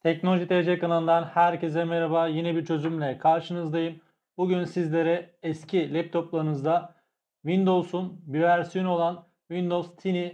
Teknoloji TC kanalından herkese merhaba. Yine bir çözümle karşınızdayım. Bugün sizlere eski laptoplarınızda Windows'un bir versiyonu olan Windows Tiny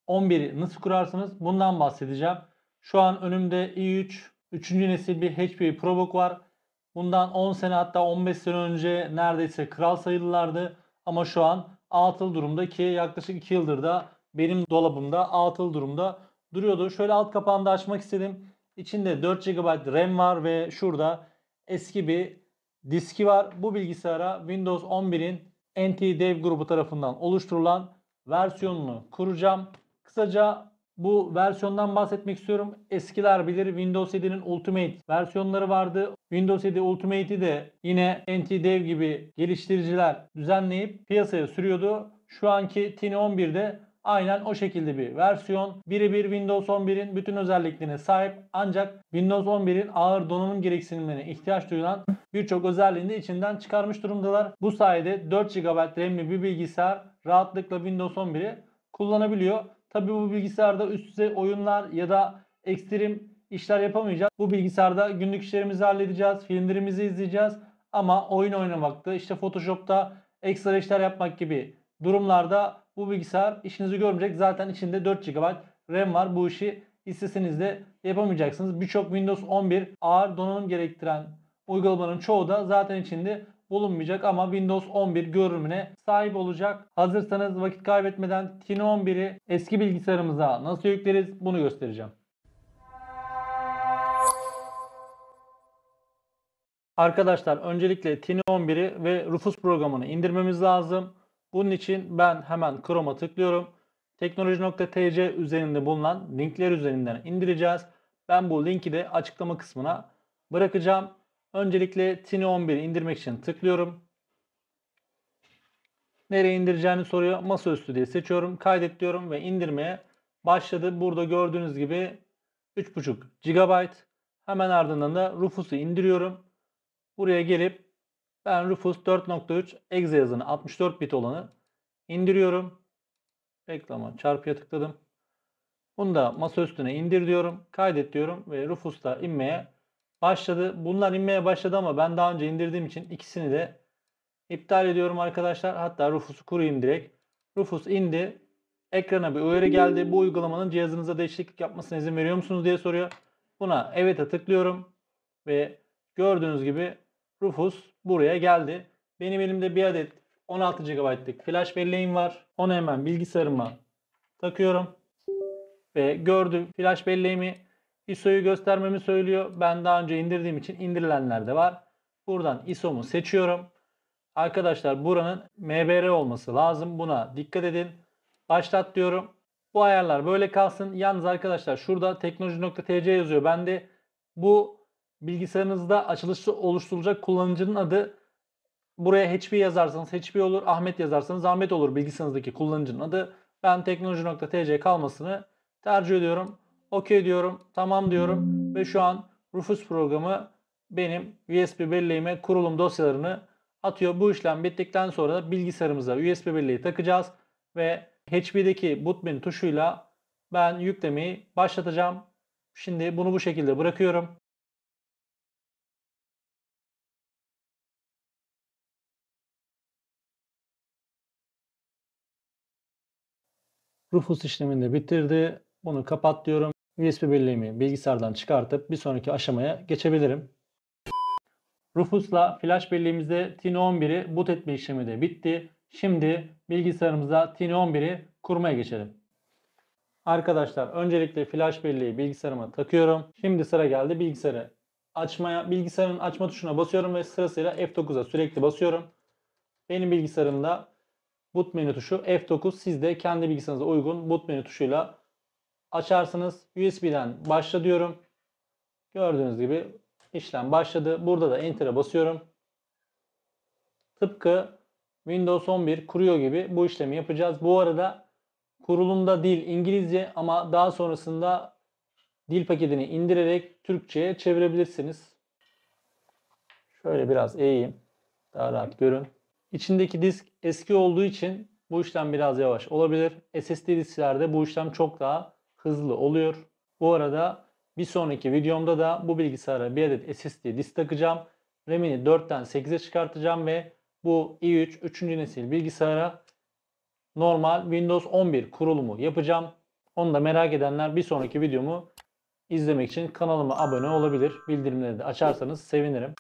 11'i nasıl kurarsınız? Bundan bahsedeceğim. Şu an önümde i3 3. nesil bir HP ProBook var. Bundan 10 sene hatta 15 sene önce neredeyse kral sayılılardı. Ama şu an atıl durumda ki yaklaşık 2 yıldır da benim dolabımda atıl durumda duruyordu. Şöyle alt kapağını da açmak istedim. İçinde 4 GB RAM var ve şurada eski bir diski var. Bu bilgisayara Windows 11'in NT Dev grubu tarafından oluşturulan versiyonunu kuracağım. Kısaca bu versiyondan bahsetmek istiyorum. Eskiler bilir, Windows 7'nin Ultimate versiyonları vardı. Windows 7 Ultimate'i de yine NT Dev gibi geliştiriciler düzenleyip piyasaya sürüyordu. Şu anki Tiny 11'de aynen o şekilde bir versiyon. Birebir Windows 11'in bütün özelliklerine sahip, ancak Windows 11'in ağır donanım gereksinimlerine ihtiyaç duyulan birçok özelliğini de içinden çıkarmış durumdalar. Bu sayede 4 GB RAM'li bir bilgisayar rahatlıkla Windows 11'i kullanabiliyor. Tabi bu bilgisayarda üst düzey oyunlar ya da ekstrem işler yapamayacağız. Bu bilgisayarda günlük işlerimizi halledeceğiz, filmlerimizi izleyeceğiz ama oyun oynamakta, işte Photoshop'ta ekstra işler yapmak gibi durumlarda bu bilgisayar işinizi görmeyecek. Zaten içinde 4 GB RAM var. Bu işi isteseniz de yapamayacaksınız. Birçok Windows 11 ağır donanım gerektiren uygulamanın çoğu da zaten içinde bulunmayacak ama Windows 11 görünümüne sahip olacak. Hazırsanız vakit kaybetmeden Tiny 11'i eski bilgisayarımıza nasıl yükleriz bunu göstereceğim. Arkadaşlar öncelikle Tiny 11'i ve Rufus programını indirmemiz lazım. Bunun için ben hemen Chrome'a tıklıyorum. Teknoloji.tc üzerinde bulunan linkler üzerinden indireceğiz. Ben bu linki de açıklama kısmına bırakacağım. Öncelikle Tiny 11'i indirmek için tıklıyorum. Nereye indireceğini soruyor. Masaüstü diye seçiyorum. Kaydet diyorum ve indirmeye başladı. Burada gördüğünüz gibi 3.5 GB. Hemen ardından da Rufus'u indiriyorum. Buraya gelip ben Rufus 4.3 exe yazını 64 bit olanı indiriyorum. Reklama çarpıya tıkladım. Bunu da masa üstüne indir diyorum. Kaydet diyorum ve Rufus da inmeye başladı. Bunlar inmeye başladı ama ben daha önce indirdiğim için ikisini de iptal ediyorum arkadaşlar. Hatta Rufus'u kurayım direkt. Rufus indi. Ekrana bir uyarı geldi. Bu uygulamanın cihazınıza değişiklik yapmasına izin veriyor musunuz diye soruyor. Buna evet'e tıklıyorum ve gördüğünüz gibi Rufus buraya geldi. Benim elimde bir adet 16 GB'lık flash belleğim var. Onu hemen bilgisayarıma takıyorum. Ve gördüğüm flash belleğimi ISO'yu göstermemi söylüyor. Ben daha önce indirdiğim için indirilenler de var. Buradan ISO'mu seçiyorum. Arkadaşlar buranın MBR olması lazım. Buna dikkat edin. Başlat diyorum. Bu ayarlar böyle kalsın. Yalnız arkadaşlar şurada teknoloji.tc yazıyor. Ben de bu bilgisayarınızda açılışı oluşturulacak kullanıcının adı, buraya HP yazarsanız HP olur. Ahmet yazarsanız Ahmet olur bilgisayarınızdaki kullanıcının adı. Ben teknoloji.tc kalmasını tercih ediyorum. OK diyorum. Tamam diyorum. Ve şu an Rufus programı benim USB belleğime kurulum dosyalarını atıyor. Bu işlem bittikten sonra da bilgisayarımıza USB belleği takacağız. Ve HP'deki boot menü tuşuyla ben yüklemeyi başlatacağım. Şimdi bunu bu şekilde bırakıyorum. Rufus işlemini de bitirdi. Bunu kapat diyorum. USB belleğimi bilgisayardan çıkartıp bir sonraki aşamaya geçebilirim. Rufus'la flash belleğimizde Tiny 11'i boot etme işlemi de bitti. Şimdi bilgisayarımıza Tiny 11'i kurmaya geçelim. Arkadaşlar öncelikle flash belleği bilgisayarıma takıyorum. Şimdi sıra geldi bilgisayarı açmaya. Bilgisayarın açma tuşuna basıyorum ve sırasıyla F9'a sürekli basıyorum. Benim bilgisayarımda boot menü tuşu F9. Siz de kendi bilgisayarınıza uygun boot menü tuşuyla açarsınız. USB'den başla diyorum. Gördüğünüz gibi işlem başladı. Burada da Enter'a basıyorum. Tıpkı Windows 11 kuruyor gibi bu işlemi yapacağız. Bu arada kurulumda dil İngilizce ama daha sonrasında dil paketini indirerek Türkçe'ye çevirebilirsiniz. Şöyle biraz eğeyim. Daha rahat görün. İçindeki disk eski olduğu için bu işlem biraz yavaş olabilir. SSD disklerde bu işlem çok daha hızlı oluyor. Bu arada Bir sonraki videomda da bu bilgisayara bir adet SSD disk takacağım. RAM'ini 4'ten 8'e çıkartacağım ve bu i3 3. nesil bilgisayara normal Windows 11 kurulumu yapacağım. Onu da merak edenler bir sonraki videomu izlemek için kanalıma abone olabilir. Bildirimleri de açarsanız sevinirim.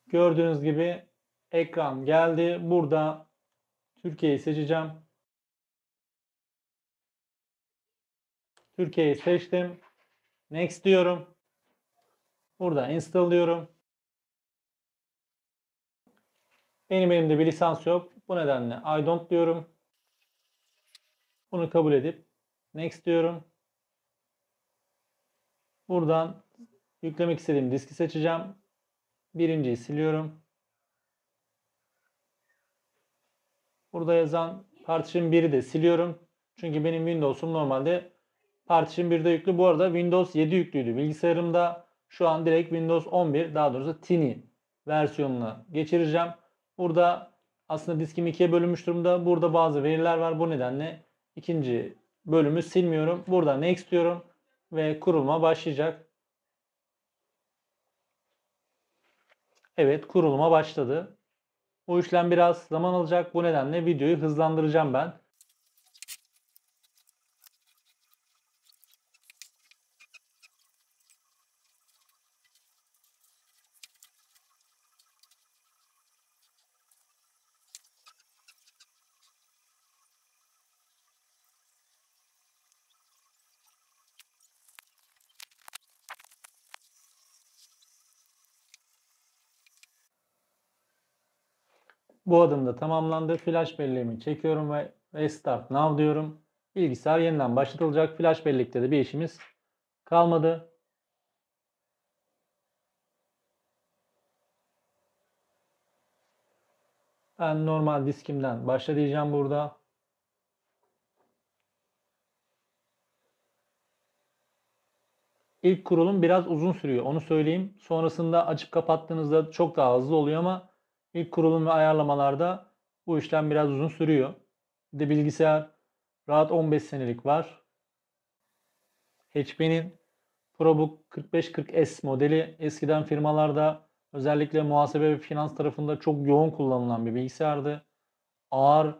Gördüğünüz gibi ekran geldi. Burada Türkiye'yi seçeceğim. Türkiye'yi seçtim. Next diyorum. Burada install diyorum. Benim elimde bir lisans yok. Bu nedenle I don't diyorum. Bunu kabul edip next diyorum. Buradan yüklemek istediğim diski seçeceğim. Birinciyi siliyorum. Burada yazan Partition 1'i de siliyorum. Çünkü benim Windows'um normalde Partition 1'de yüklü. Bu arada Windows 7 yüklüydü bilgisayarımda. Şu an direkt Windows 11, daha doğrusu Tiny versiyonuna geçireceğim. Burada aslında diskim ikiye bölünmüş durumda. Burada bazı veriler var. Bu nedenle ikinci bölümü silmiyorum. Burada next diyorum ve kuruluma başlayacak. Evet, kuruluma başladı. Bu işlem biraz zaman alacak. Bu nedenle videoyu hızlandıracağım ben. Bu adım da tamamlandı. Flash belleğimi çekiyorum ve Restart Now diyorum. Bilgisayar yeniden başlatılacak. Flash bellekte de bir işimiz kalmadı. Ben normal diskimden başla diyeceğim burada. İlk kurulum biraz uzun sürüyor. Onu söyleyeyim. Sonrasında açıp kapattığınızda çok daha hızlı oluyor ama ilk kurulum ve ayarlamalarda bu işlem biraz uzun sürüyor. Bir de bilgisayar rahat 15 senelik var. HP'nin ProBook 4540S modeli eskiden firmalarda özellikle muhasebe ve finans tarafında çok yoğun kullanılan bir bilgisayardı. Ağır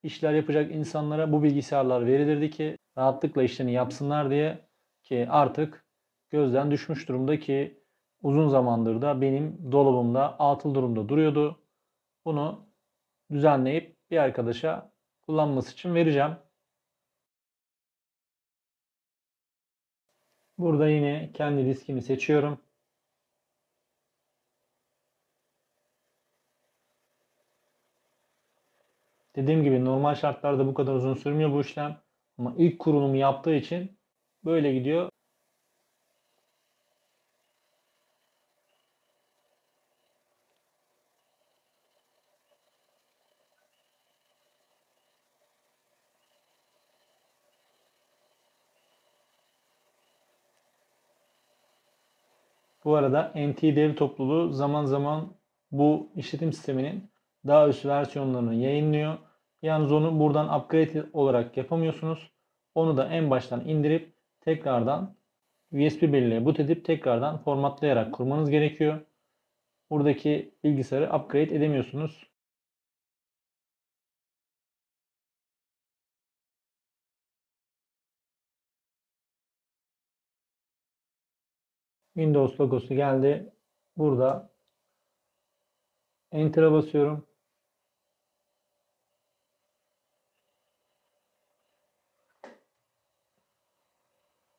işler yapacak insanlara bu bilgisayarlar verilirdi ki rahatlıkla işlerini yapsınlar diye, ki artık gözden düşmüş durumda ki uzun zamandır da benim dolabımda atıl durumda duruyordu. Bunu düzenleyip bir arkadaşa kullanması için vereceğim. Burada yine kendi diskimi seçiyorum. Dediğim gibi normal şartlarda bu kadar uzun sürmüyor bu işlem. Ama ilk kurulumu yaptığı için böyle gidiyor. Bu arada NT topluluğu zaman zaman bu işletim sisteminin daha üst versiyonlarını yayınlıyor. Yalnız onu buradan upgrade olarak yapamıyorsunuz. Onu da en baştan indirip tekrardan USB belleğe boot edip tekrardan formatlayarak kurmanız gerekiyor. Buradaki bilgisayarı upgrade edemiyorsunuz. Windows logosu geldi. Burada Enter'a basıyorum.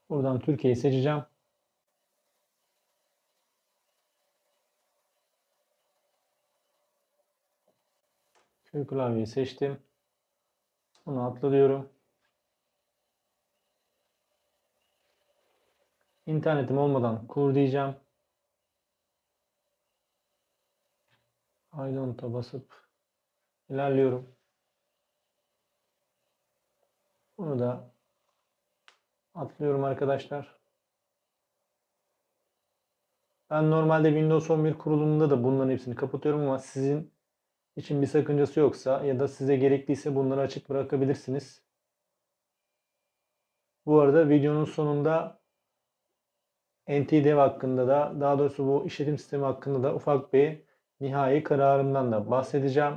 Buradan Türkiye'yi seçeceğim. Şu klavyeyi seçtim. Bunu atlıyorum. İnternetim olmadan kur diyeceğim. I don't'a basıp ilerliyorum. Bunu da atlıyorum arkadaşlar. Ben normalde Windows 11 kurulumunda da bunların hepsini kapatıyorum ama sizin için bir sakıncası yoksa ya da size gerekliyse bunları açık bırakabilirsiniz. Bu arada videonun sonunda NTDev hakkında da, daha doğrusu bu işletim sistemi hakkında da ufak bir nihai kararımdan da bahsedeceğim.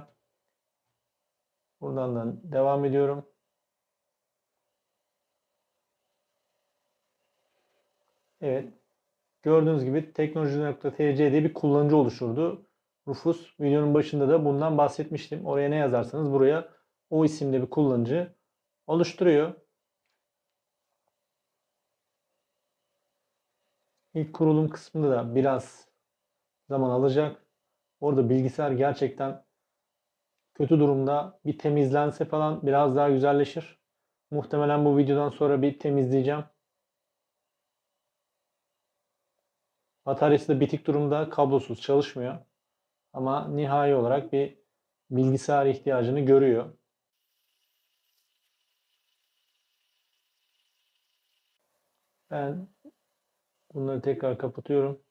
Buradan da devam ediyorum. Evet. Gördüğünüz gibi teknoloji.tc diye bir kullanıcı oluşturdu Rufus. Videonun başında da bundan bahsetmiştim. Oraya ne yazarsanız buraya o isimde bir kullanıcı oluşturuyor. İlk kurulum kısmında da biraz zaman alacak. Orada bilgisayar gerçekten kötü durumda. Bir temizlense falan biraz daha güzelleşir. Muhtemelen bu videodan sonra bir temizleyeceğim. Bataryası da bitik durumda, kablosuz çalışmıyor. Ama nihai olarak bir bilgisayar ihtiyacını görüyor. Ben bunları tekrar kapatıyorum.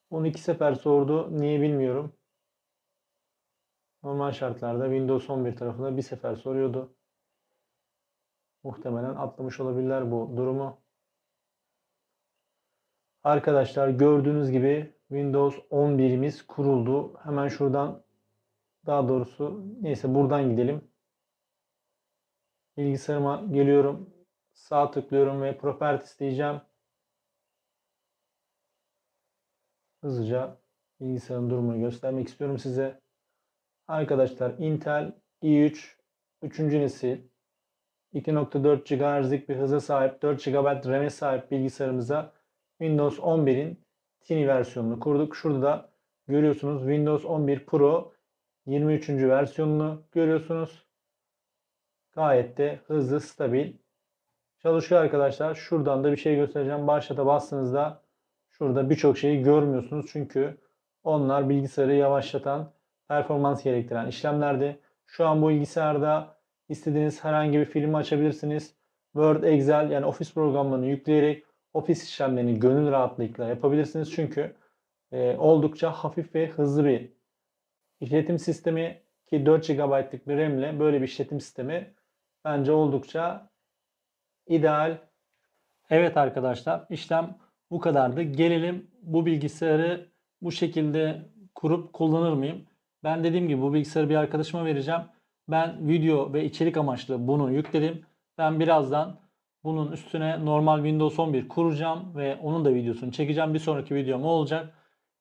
12 sefer sordu. Niye bilmiyorum. Normal şartlarda Windows 11 tarafında bir sefer soruyordu. Muhtemelen atlamış olabilirler bu durumu. Arkadaşlar gördüğünüz gibi Windows 11'imiz kuruldu. Hemen şuradan, daha doğrusu neyse buradan gidelim. Bilgisayarıma geliyorum. Sağ tıklıyorum ve Properties diyeceğim. Hızlıca bilgisayarın durumunu göstermek istiyorum size. Arkadaşlar Intel i3 3. nesil 2.4 GHz'lik bir hıza sahip, 4 GB RAM'e sahip bilgisayarımıza Windows 11'in Tiny versiyonunu kurduk. Şurada da görüyorsunuz Windows 11 Pro 23. versiyonunu görüyorsunuz. Gayet de hızlı, stabil çalışıyor arkadaşlar. Şuradan da bir şey göstereceğim. Başlata bastığınızda şurada birçok şeyi görmüyorsunuz. Çünkü onlar bilgisayarı yavaşlatan, performans gerektiren işlemlerdi. Şu an bu bilgisayarda istediğiniz herhangi bir filmi açabilirsiniz. Word, Excel yani ofis programlarını yükleyerek ofis işlemlerini gönül rahatlıkla yapabilirsiniz. Çünkü oldukça hafif ve hızlı bir işletim sistemi, ki 4 GB'lık bir RAM ile böyle bir işletim sistemi bence oldukça ideal. Evet arkadaşlar, işlem bu kadardı. Gelelim bu bilgisayarı bu şekilde kurup kullanır mıyım? Ben dediğim gibi bu bilgisayarı bir arkadaşıma vereceğim. Ben video ve içerik amaçlı bunu yükledim. Ben birazdan bunun üstüne normal Windows 11 kuracağım ve onun da videosunu çekeceğim. Bir sonraki videom o olacak.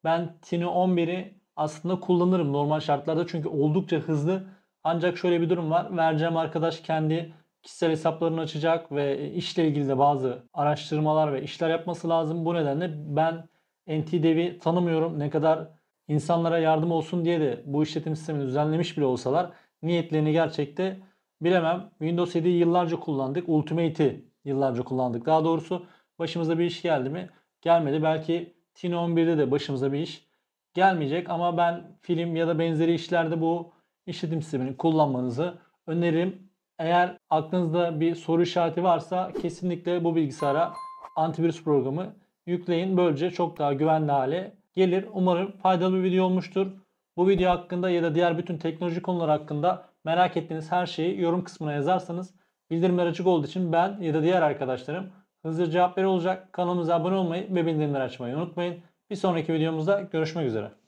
Ben Tiny 11'i aslında kullanırım normal şartlarda çünkü oldukça hızlı. Ancak şöyle bir durum var. Vereceğim arkadaş kendi kişisel hesaplarını açacak ve işle ilgili de bazı araştırmalar ve işler yapması lazım. Bu nedenle ben NTDev'i tanımıyorum. Ne kadar insanlara yardım olsun diye de bu işletim sistemini düzenlemiş bile olsalar niyetlerini gerçekte bilemem. Windows 7'yi yıllarca kullandık. Ultimate'i yıllarca kullandık. Daha doğrusu başımıza bir iş geldi mi? Gelmedi. Belki Tiny 11'de de başımıza bir iş gelmeyecek ama ben film ya da benzeri işlerde bu işletim sistemini kullanmanızı öneririm. Eğer aklınızda bir soru işareti varsa kesinlikle bu bilgisayara antivirüs programı yükleyin. Böylece çok daha güvenli hale gelir. Umarım faydalı bir video olmuştur. Bu video hakkında ya da diğer bütün teknoloji konuları hakkında merak ettiğiniz her şeyi yorum kısmına yazarsanız bildirimler açık olduğu için ben ya da diğer arkadaşlarım hızlı cevap olacak. Kanalımıza abone olmayı ve bildirimleri açmayı unutmayın. Bir sonraki videomuzda görüşmek üzere.